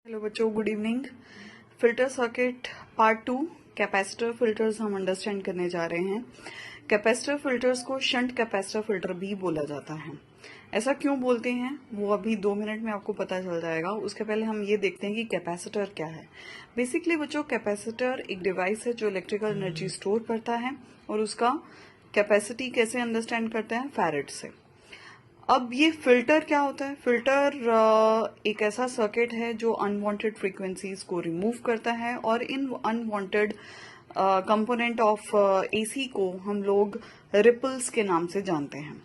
Hello बच्चों, good evening. Filter circuit part 2 capacitor filters हम understand करने जा रहे हैं। कैपेसिटर फिल्टर्स को शंट कैपेसिटर फिल्टर भी बोला जाता है। ऐसा क्यों बोलते हैं वो अभी 2 मिनट में आपको पता चल जाएगा। उसके पहले हम ये देखते हैं कि कैपेसिटर क्या है। बेसिकली बच्चों, कैपेसिटर एक डिवाइस है जो इलेक्ट्रिकल एनर्जी स्टोर करता है और उसका कैपेसिटी कैसे अंडरस्टैंड करते हैं, फैराड से। अब ये फिल्टर क्या होता है? फिल्टर एक ऐसा सर्किट है जो अनवांटेड फ्रीक्वेंसीज को रिमूव करता है और इन अनवांटेड कंपोनेंट ऑफ एसी को हम लोग रिपल्स के नाम से जानते हैं।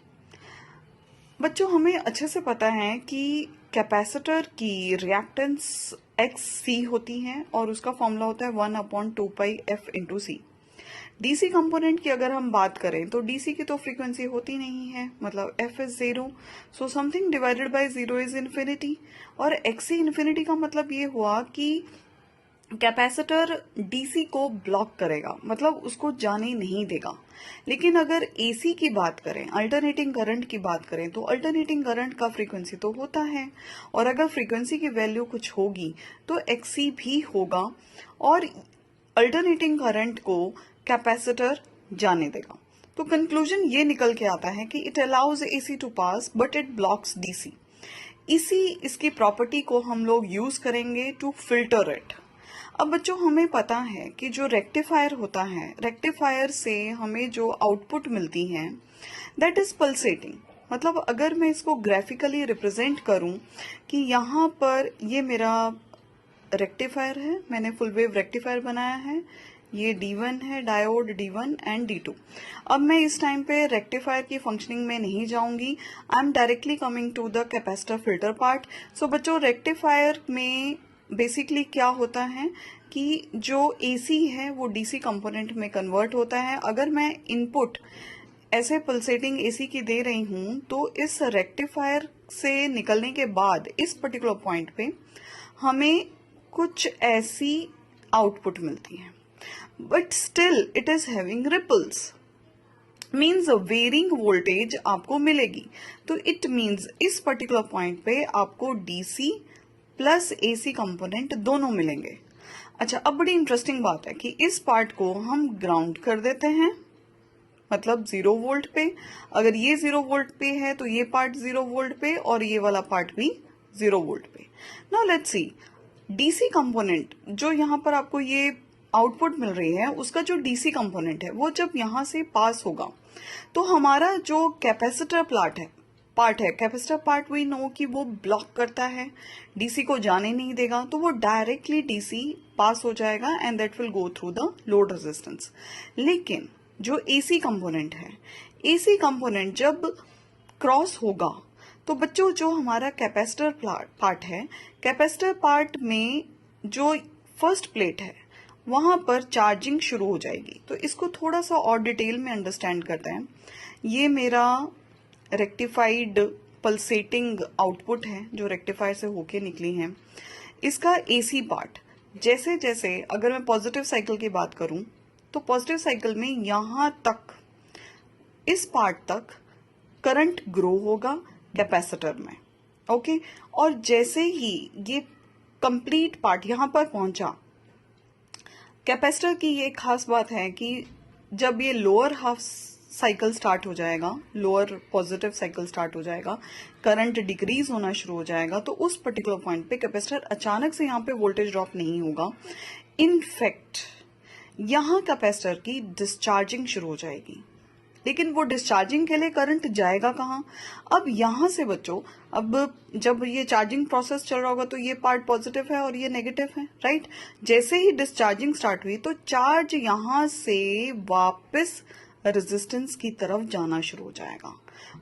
बच्चों, हमें अच्छे से पता है कि कैपेसिटर की रिएक्टेंस एक्स सी होती है और उसका फॉर्मूला होता है 1/2πf/c। डीसी कंपोनेंट की अगर हम बात करें तो डीसी की तो फ्रीक्वेंसी होती नहीं है, मतलब F is 0, so something divided by 0 is infinity. और एक्सी इन्फिनिटी का मतलब ये हुआ कि कैपेसिटर डीसी को ब्लॉक करेगा, मतलब उसको जाने नहीं देगा। लेकिन अगर एसी की बात करें, अल्टरनेटिंग करंट की बात करें, तो अल्टरनेटिंग करंट का फ्रीक्वेंसी तो होता है और अगर फ्रीक्वेंसी की वैल्यू कुछ होगी तो एक्सी भी होगा और अल्टरनेटिंग करंट को कैपेसिटर जाने देगा। तो कंक्लूजन ये निकल के आता है कि it allows AC to pass but it blocks DC. इसकी प्रॉपर्टी को हम लोग यूज करेंगे टू फिल्टर इट। अब बच्चों, हमें पता है कि जो रेक्टिफायर होता है, रेक्टिफायर से हमें जो आउटपुट मिलती है दैट इज पल्सेटिंग। मतलब अगर मैं इसको ग्राफिकली रिप्रेजेंट करूं कि यहाँ पर ये मेरा रेक्टिफायर है, मैंने फुल वेव रेक्टिफायर बनाया है, ये D1 है, डायोड D1 एंड D2। अब मैं इस टाइम पे रेक्टिफायर की फंक्शनिंग में नहीं जाऊंगी, I am directly coming to the capacitor filter part. So बच्चों, रेक्टिफायर में बेसिकली क्या होता है कि जो AC है वो DC कंपोनेंट में कन्वर्ट होता है। अगर मैं इनपुट ऐसे पल्सेटिंग AC की दे रही हूं तो इस रेक्टिफायर से निकलने के बाद इस पर्टिकुलर पॉइंट पे हमें कुछ ऐसी आउटपुट मिलती है, but still it is having ripples, means varying voltage आपको मिलेगी। तो इट मीन्स इस पर्टिकुलर पॉइंट पे आपको डीसी प्लस एसी कंपोनेंट दोनों मिलेंगे। अच्छा, अब बड़ी इंटरेस्टिंग बात है कि इस पार्ट को हम ग्राउंड कर देते हैं, मतलब 0 वोल्ट पे। अगर ये 0 वोल्ट पे है तो ये पार्ट 0 वोल्ट पे और ये वाला पार्ट भी 0 वोल्ट पे। Now let's see, DC component जो यहाँ पर आपको ये आउटपुट मिल रही है, उसका जो डीसी कंपोनेंट है वो जब यहाँ से पास होगा तो हमारा जो कैपेसिटर पार्ट है, कैपेसिटर पार्ट वी नो कि वो ब्लॉक करता है, डीसी को जाने नहीं देगा, तो वो डायरेक्टली डीसी पास हो जाएगा and that will go through the load resistance. लेकिन जो एसी कंपोनेंट है, एसी कंपोनेंट जब क्रॉस होगा तो बच्चों जो हमारा कैपेसिटर पार्ट है, कैपेसिटर पार्ट में जो फर्स्ट प्लेट है वहां पर चार्जिंग शुरू हो जाएगी। तो इसको थोड़ा सा और डिटेल में अंडरस्टैंड करते हैं। ये मेरा रेक्टिफाइड पल्सेटिंग आउटपुट है जो रेक्टिफायर से होके निकली है। इसका एसी पार्ट, जैसे जैसे अगर मैं पॉजिटिव साइकिल की बात करूं तो पॉजिटिव साइकिल में यहां तक, इस पार्ट तक करंट ग्रो होगा कैपेसिटर में, ओके। और जैसे ही ये कंप्लीट पार्ट यहां पर पहुंचा, कैपेसिटर की ये खास बात है कि जब ये लोअर हाफ साइकिल स्टार्ट हो जाएगा, लोअर पॉजिटिव साइकिल स्टार्ट हो जाएगा, करंट डिक्रीज होना शुरू हो जाएगा, तो उस पर्टिकुलर पॉइंट पे कैपेसिटर अचानक से यहाँ पे वोल्टेज ड्रॉप नहीं होगा। इनफैक्ट यहाँ कैपेसिटर की डिस्चार्जिंग शुरू हो जाएगी। लेकिन वो डिस्चार्जिंग के लिए करंट जाएगा कहाँ? अब यहां से बच्चों, अब जब ये चार्जिंग प्रोसेस चल रहा होगा तो ये पार्ट पॉजिटिव है और ये नेगेटिव है, राइट। जैसे ही डिस्चार्जिंग स्टार्ट हुई तो चार्ज यहां से वापस रेजिस्टेंस की तरफ जाना शुरू हो जाएगा।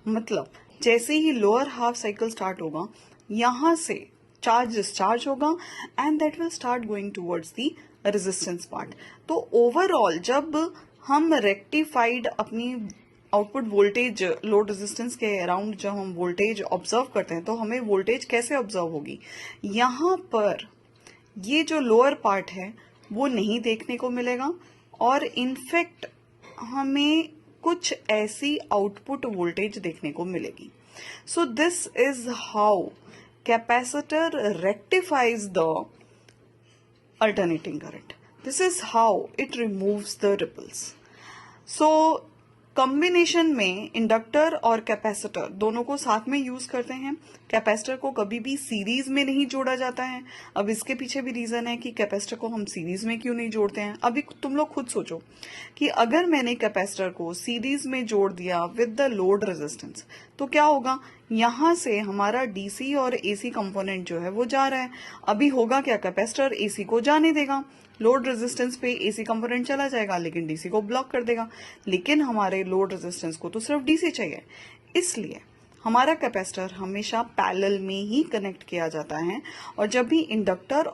मतलब जैसे ही लोअर हाफ साइकिल स्टार्ट होगा, यहां से चार्ज डिस्चार्ज होगा and that will start going towards the resistance part. तो ओवरऑल जब हम रेक्टिफाइड अपनी आउटपुट वोल्टेज लोड रेजिस्टेंस के अराउंड जब हम वोल्टेज ऑब्जर्व करते हैं तो हमें वोल्टेज कैसे ऑब्जर्व होगी? यहाँ पर ये जो लोअर पार्ट है वो नहीं देखने को मिलेगा और इनफैक्ट हमें कुछ ऐसी आउटपुट वोल्टेज देखने को मिलेगी। So this is how capacitor rectifies the alternating current. This is how it removes the ripples. So combination में इंडक्टर और कैपेसिटर दोनों को साथ में यूज करते हैं। कैपेसिटर को कभी भी सीरीज में नहीं जोड़ा जाता है। अब इसके पीछे भी रीजन है कि कैपेसिटर को हम सीरीज में क्यों नहीं जोड़ते हैं। अभी तुम लोग खुद सोचो कि अगर मैंने कैपेसिटर को सीरीज में जोड़ दिया विद द लोड रेजिस्टेंस तो क्या होगा, यहां से हमारा डीसी और एसी कंपोनेंट जो है वो जा रहा है। अभी होगा क्या, कैपेसिटर एसी को जाने देगा, लोड रेजिस्टेंस पे एसी कंपोनेंट चला जाएगा लेकिन डीसी को ब्लॉक कर देगा। लेकिन हमारे लोड रेजिस्टेंस को तो सिर्फ डीसी चाहिए, इसलिए हमारा कैपेसिटर हमेशा पैरेलल में ही कनेक्ट किया जाता है। और जब भी इंडक्टर